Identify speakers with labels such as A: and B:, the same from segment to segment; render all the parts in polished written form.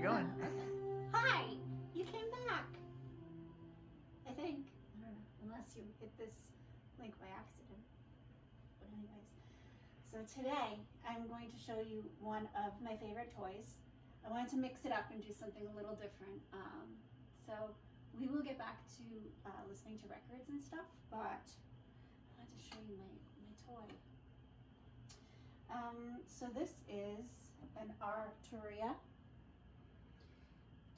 A: going?
B: Hi! You came back! I think. I don't know. Unless you hit this link by accident. But anyways. So today I'm going to show you one of my favorite toys. I wanted to mix it up and do something a little different. So we will get back to listening to records and stuff, but I wanted to show you my toy. So this is an Arturia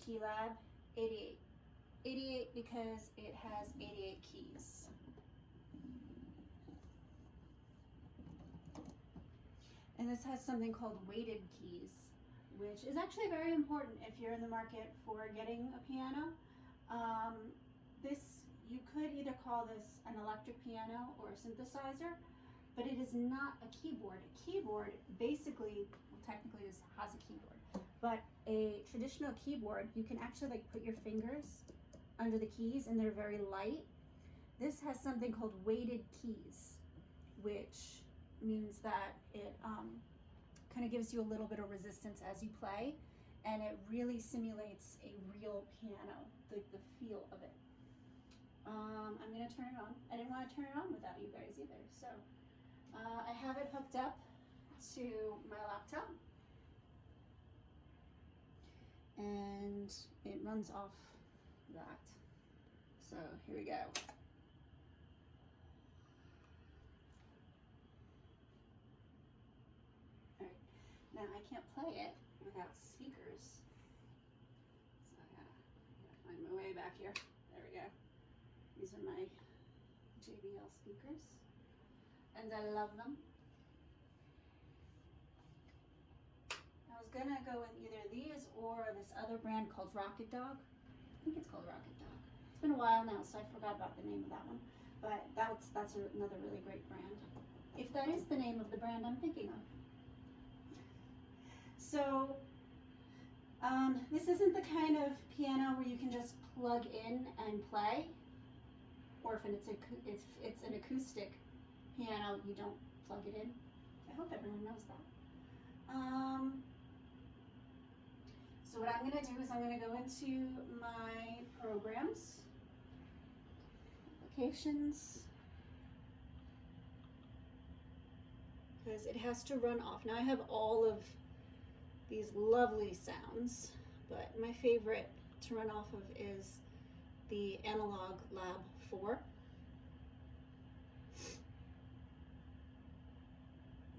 B: Keylab 88. 88 because it has 88 keys. And this has something called weighted keys, which is actually very important if you're in the market for getting a piano. You could either call this an electric piano or a synthesizer, but it is not a keyboard. A keyboard basically, well, technically this has a keyboard, but a traditional keyboard, you can actually like put your fingers under the keys and they're very light. This has something called weighted keys, which means that it kind of gives you a little bit of resistance as you play, and it really simulates a real piano, the feel of it. I'm gonna turn it on. I didn't want to turn it on without you guys either, so I have it hooked up to my laptop, and it runs off that. So here we go. All right, now I can't play it without speakers, so I gotta find my way back here. There we go. These are my JBL speakers, and I love them. I was gonna go with either these or this other brand called Rocket Dog. I think it's called Rocket Dog. It's been a while now, so I forgot about the name of that one. But that's another really great brand. If that is the name of the brand I'm thinking of. So this isn't the kind of piano where you can just plug in and play. Or if it's an acoustic piano, you don't plug it in. I hope everyone knows that. So what I'm going to do is I'm going to go into my programs, applications, because it has to run off. Now I have all of these lovely sounds, but my favorite to run off of is the Analog Lab 4.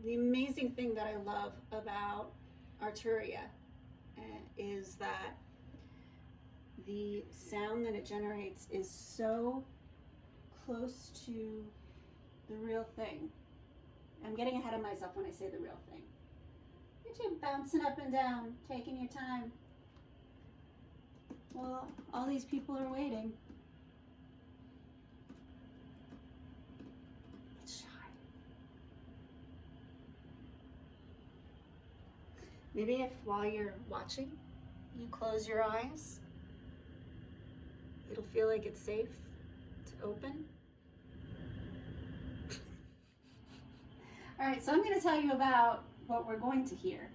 B: The amazing thing that I love about Arturia is that the sound that it generates is so close to the real thing. I'm getting ahead of myself when I say the real thing. You're bouncing up and down, taking your time. Well, all these people are waiting. It's shy. Maybe if while you're watching, you close your eyes, it'll feel like it's safe to open. All right, so I'm going to tell you about what we're going to hear.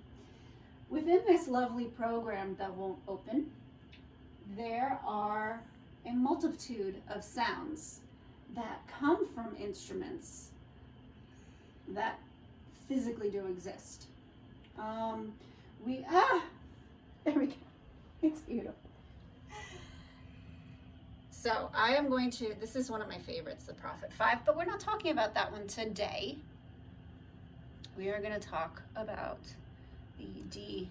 B: Within this lovely program that won't open, there are a multitude of sounds that come from instruments that physically do exist. There we go. It's beautiful. So I am going to, this is one of my favorites, the Prophet 5, but we're not talking about that one today. We are going to talk about the DX7.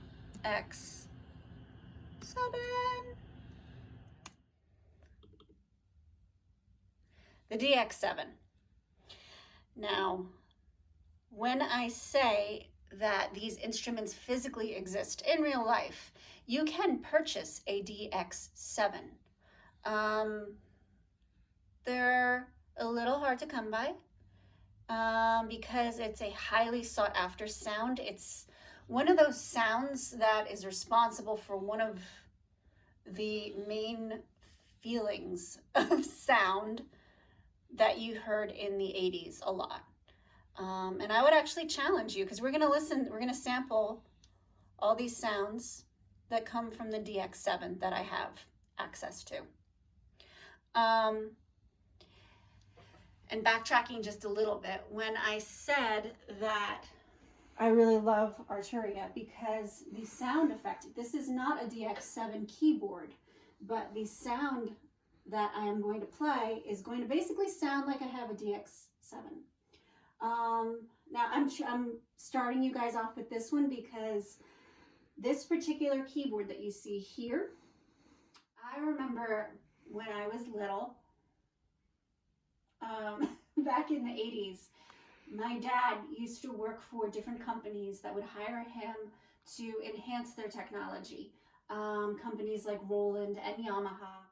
B: The DX7. Now, when I say that these instruments physically exist in real life, you can purchase a DX7. They're a little hard to come by because it's a highly sought after sound. It's one of those sounds that is responsible for one of the main feelings of sound that you heard in the 80s a lot. And I would actually challenge you, because we're going to sample all these sounds that come from the DX7 that I have access to. And backtracking just a little bit, when I said that I really love Arturia because the sound effect, this is not a DX7 keyboard, but the sound that I am going to play is going to basically sound like I have a DX7. Now I'm starting you guys off with this one because this particular keyboard that you see here, I remember when I was little, back in the 80s, my dad used to work for different companies that would hire him to enhance their technology. Companies like Roland and Yamaha.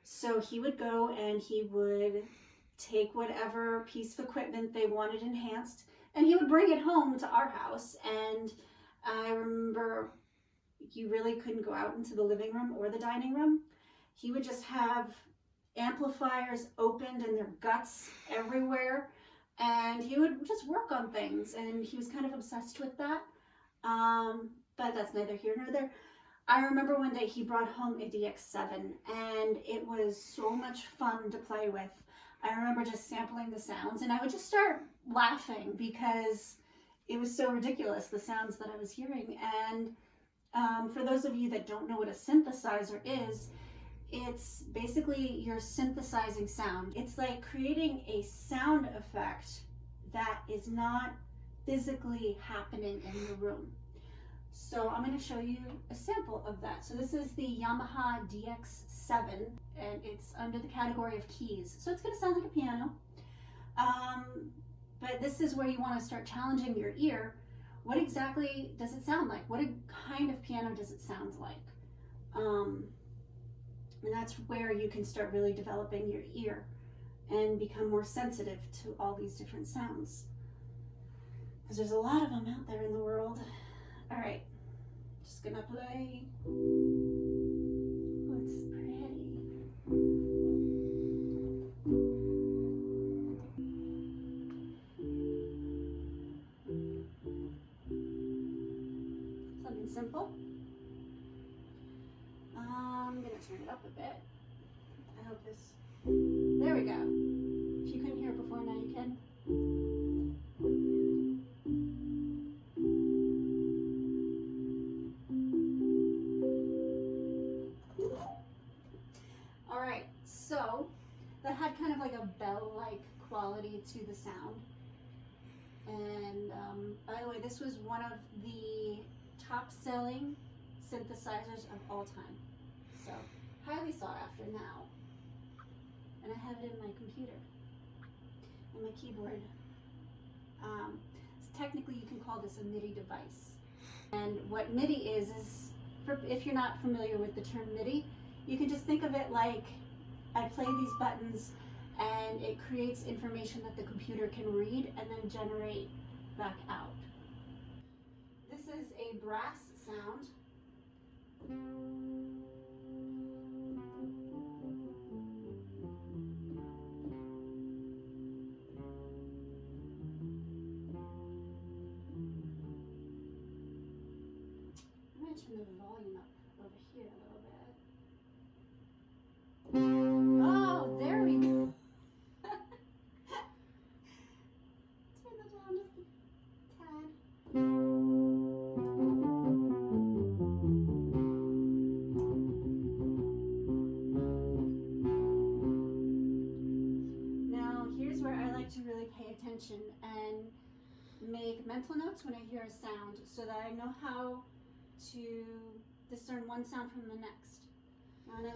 B: So he would go and he would take whatever piece of equipment they wanted enhanced and he would bring it home to our house. And I remember you really couldn't go out into the living room or the dining room. He would just have amplifiers opened and their guts everywhere, and he would just work on things, and he was kind of obsessed with that. But that's neither here nor there. I remember one day he brought home a DX7 and it was so much fun to play with. I remember just sampling the sounds and I would just start laughing because it was so ridiculous, the sounds that I was hearing. And for those of you that don't know what a synthesizer is, it's basically you're synthesizing sound. It's like creating a sound effect that is not physically happening in the room. So I'm going to show you a sample of that. So this is the Yamaha DX7 and it's under the category of keys. So it's going to sound like a piano. But this is where you want to start challenging your ear. What exactly does it sound like? What kind of piano does it sound like? And that's where you can start really developing your ear and become more sensitive to all these different sounds. Because there's a lot of them out there in the world. All right, just gonna play. Oh, it's pretty. Something simple. I'm gonna turn it up a bit. I hope this, there we go. If you couldn't hear it before, now you can. All right, so that had kind of like a bell-like quality to the sound. And by the way, this was one of the top-selling synthesizers of all time. So highly sought after now. And I have it in my computer and my keyboard. So technically you can call this a MIDI device. And what MIDI is if you're not familiar with the term MIDI, you can just think of it like I play these buttons and it creates information that the computer can read and then generate back out. This is a brass sound. I'm going to turn the volume up over here a little bit. Oh, there we go. Turn that down just a tad. Now, here's where I like to really pay attention and make mental notes when I hear a sound so that I know how to discern one sound from the next. Now, when I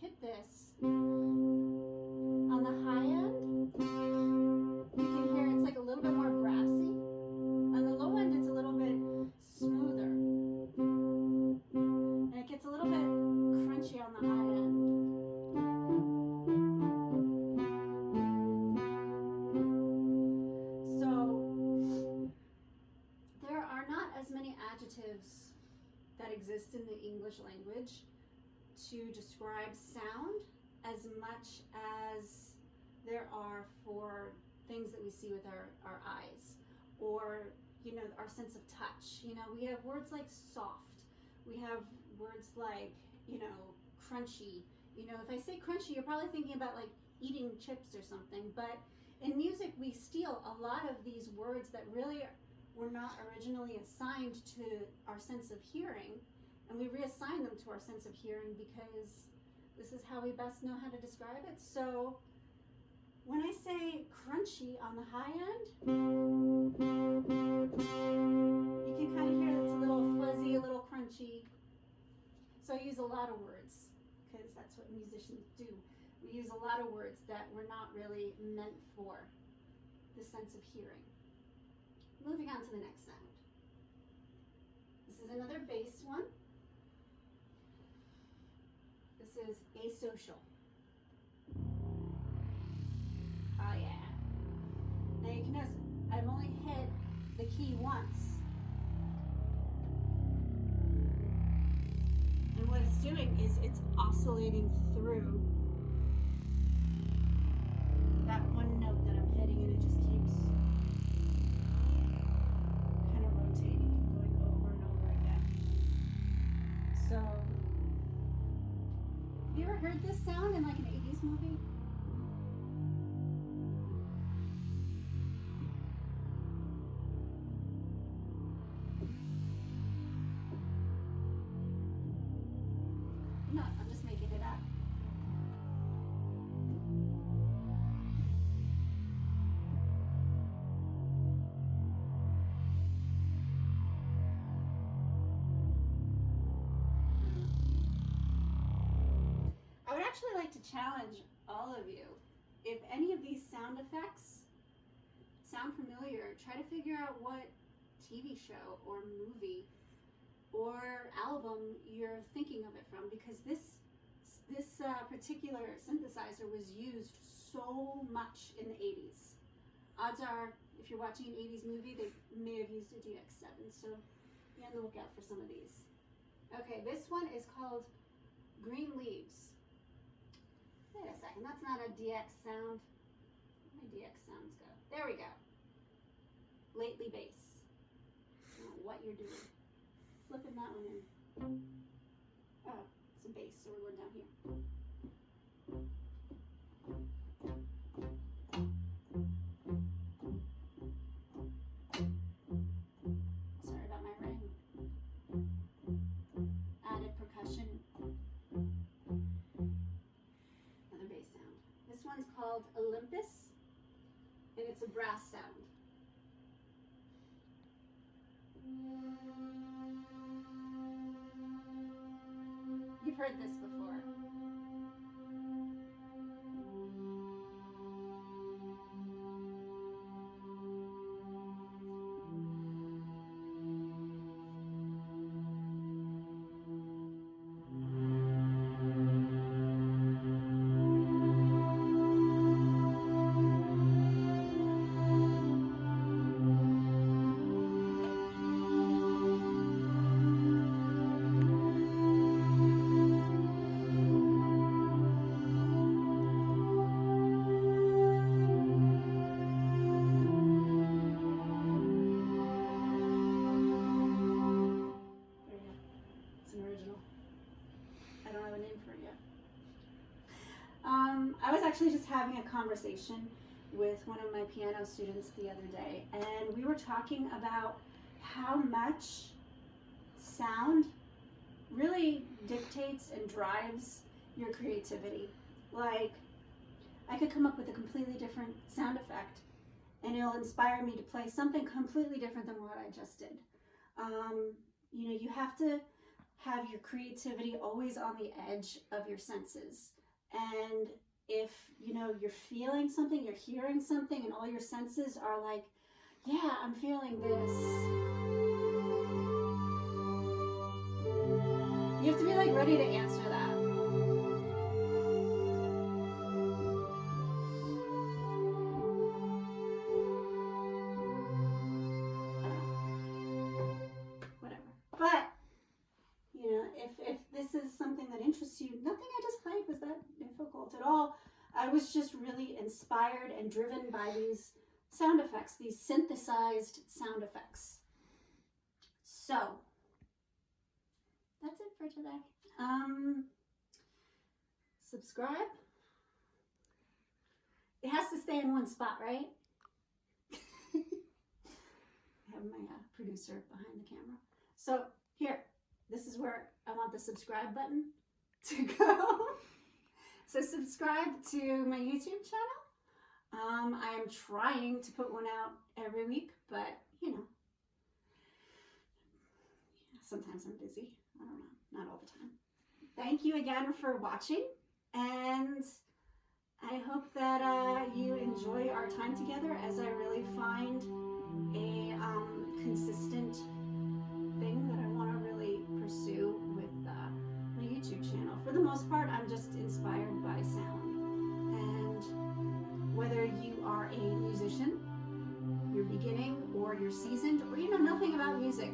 B: hit this, on the high end, you can hear it's like a little bit more brassy. On the low end, it's a little bit smoother. And it gets a little bit crunchy on the high end. So, there are not as many adjectives that exist in the English language to describe sound as much as there are for things that we see with our eyes, or, you know, our sense of touch. You know, we have words like soft, We have words like, you know, crunchy. You know, if I say crunchy, you're probably thinking about like eating chips or something. But in music, we steal a lot of these words that really were not originally assigned to our sense of hearing, and we reassign them to our sense of hearing because this is how we best know how to describe it. So when I say crunchy on the high end, you can kind of hear it's a little fuzzy, a little crunchy. So I use a lot of words because that's what musicians do. We use a lot of words that were not really meant for the sense of hearing. Moving on to the next sound. This is another bass one. This is asocial. Oh yeah. Now you can notice I've only hit the key once. And what it's doing is it's oscillating through that one note that I'm hitting, and it just keeps kind of rotating and going over and over again. So, have you ever heard this sound in like an 80s movie? No, I'm just making it up. I would actually like to challenge all of you. If any of these sound effects sound familiar, try to figure out what TV show or movie or album you're thinking of it from, because this particular synthesizer was used so much in the 80s. Odds are, if you're watching an 80s movie, they may have used a DX7, so be on the lookout for some of these. Okay, this one is called Green Leaves. Wait a second, that's not a DX sound. Where my DX sounds go? There we go. Lately bass. I don't know what you're doing. Slipping that one in. Oh, it's a bass, so we're going down here. Sorry about my ring. Added percussion. Another bass sound. This one's called Olympus, and it's a brass sound. You've heard this before. I was actually just having a conversation with one of my piano students the other day, and we were talking about how much sound really dictates and drives your creativity. Like, I could come up with a completely different sound effect, and it'll inspire me to play something completely different than what I just did. You know, you have to have your creativity always on the edge of your senses. And if, you know, you're feeling something, you're hearing something, and all your senses are like, yeah, I'm feeling this. You have to be like ready to answer that. Whatever. But, you know, if this is something that interests you, nothing I just played was that difficult at all. I was just really inspired and driven by these sound effects, these synthesized sound effects. So, for today. Subscribe. It has to stay in one spot, right? I have my producer behind the camera. So here, this is where I want the subscribe button to go. So subscribe to my YouTube channel. I am trying to put one out every week, but you know, sometimes I'm busy. I don't know, not all the time. Thank you again for watching, and I hope that you enjoy our time together as I really find a consistent thing that I want to really pursue with my YouTube channel. For the most part, I'm just inspired by sound. And whether you are a musician, you're beginning, or you're seasoned, or you know nothing about music,